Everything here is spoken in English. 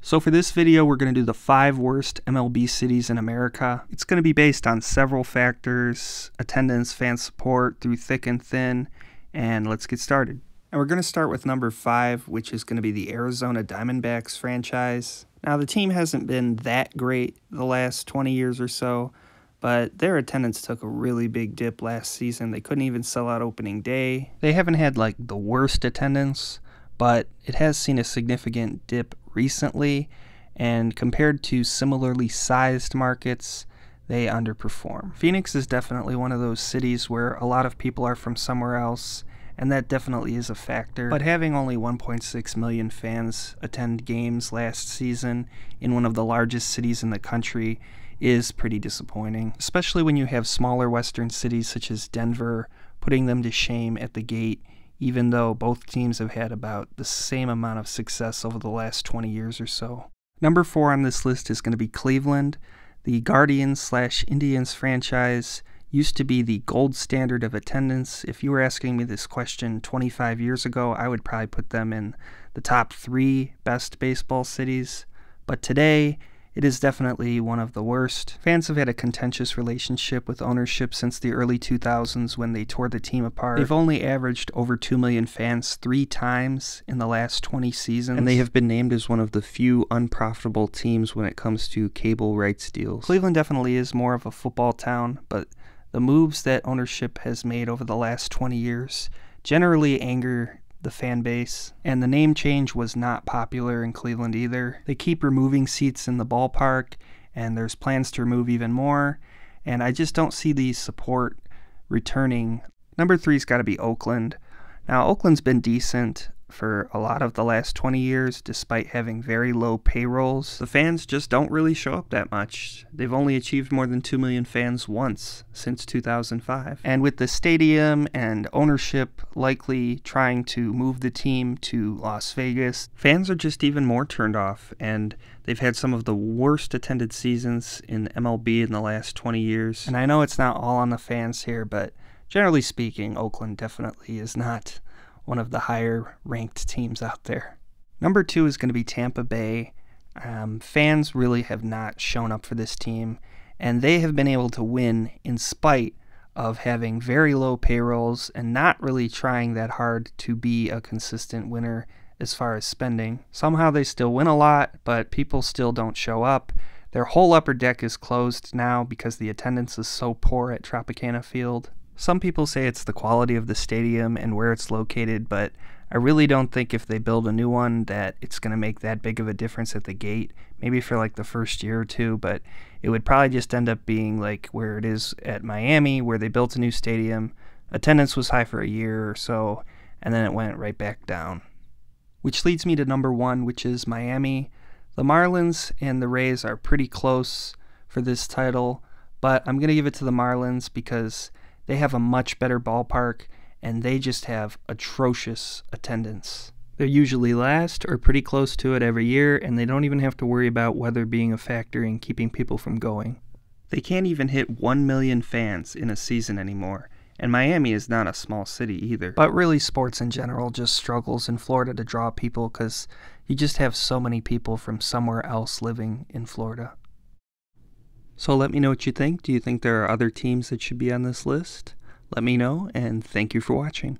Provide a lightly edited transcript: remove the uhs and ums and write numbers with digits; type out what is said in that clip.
So for this video, we're going to do the 5 worst MLB cities in America. It's going to be based on several factors: attendance, fan support, through thick and thin, and let's get started. And we're going to start with number 5, which is going to be the Arizona Diamondbacks franchise. Now, the team hasn't been that great the last 20 years or so, but their attendance took a really big dip last season. They couldn't even sell out opening day. They haven't had like the worst attendance, but it has seen a significant dip recently, and compared to similarly sized markets, they underperform. Phoenix is definitely one of those cities where a lot of people are from somewhere else, and that definitely is a factor. But having only 1.6 million fans attend games last season in one of the largest cities in the country is pretty disappointing, especially when you have smaller western cities such as Denver putting them to shame at the gate, even though both teams have had about the same amount of success over the last 20 years or so. Number 4 on this list is going to be Cleveland. The Guardians/Indians franchise used to be the gold standard of attendance. If you were asking me this question 25 years ago, I would probably put them in the top 3 best baseball cities. But today, it is definitely one of the worst. Fans have had a contentious relationship with ownership since the early 2000s when they tore the team apart. They've only averaged over 2 million fans 3 times in the last 20 seasons, and they have been named as one of the few unprofitable teams when it comes to cable rights deals. Cleveland definitely is more of a football town, but the moves that ownership has made over the last 20 years generally anger the fan base, and the name change was not popular in Cleveland either. They keep removing seats in the ballpark, and there's plans to remove even more, and I just don't see the support returning. Number 3's got to be Oakland. Now, Oakland's been decent for a lot of the last 20 years, despite having very low payrolls. The fans just don't really show up that much. They've only achieved more than 2 million fans once since 2005. And with the stadium and ownership likely trying to move the team to Las Vegas, fans are just even more turned off, and they've had some of the worst attended seasons in MLB in the last 20 years. And I know it's not all on the fans here, but generally speaking, Oakland definitely is not one of the higher ranked teams out there. Number 2 is going to be Tampa Bay. Fans really have not shown up for this team, and they have been able to win in spite of having very low payrolls and not really trying that hard to be a consistent winner as far as spending. Somehow they still win a lot, but people still don't show up. Their whole upper deck is closed now because the attendance is so poor at Tropicana Field. Some people say it's the quality of the stadium and where it's located, but I really don't think if they build a new one that it's going to make that big of a difference at the gate. Maybe for like the first year or two, but it would probably just end up being like where it is at Miami, where they built a new stadium. Attendance was high for a year or so, and then it went right back down. Which leads me to number 1, which is Miami. The Marlins and the Rays are pretty close for this title, but I'm going to give it to the Marlins because they have a much better ballpark, and they just have atrocious attendance. They're usually last or pretty close to it every year, and they don't even have to worry about weather being a factor in keeping people from going. They can't even hit 1 million fans in a season anymore, and Miami is not a small city either. But really, sports in general just struggles in Florida to draw people because you just have so many people from somewhere else living in Florida. So let me know what you think. Do you think there are other teams that should be on this list? Let me know, and thank you for watching.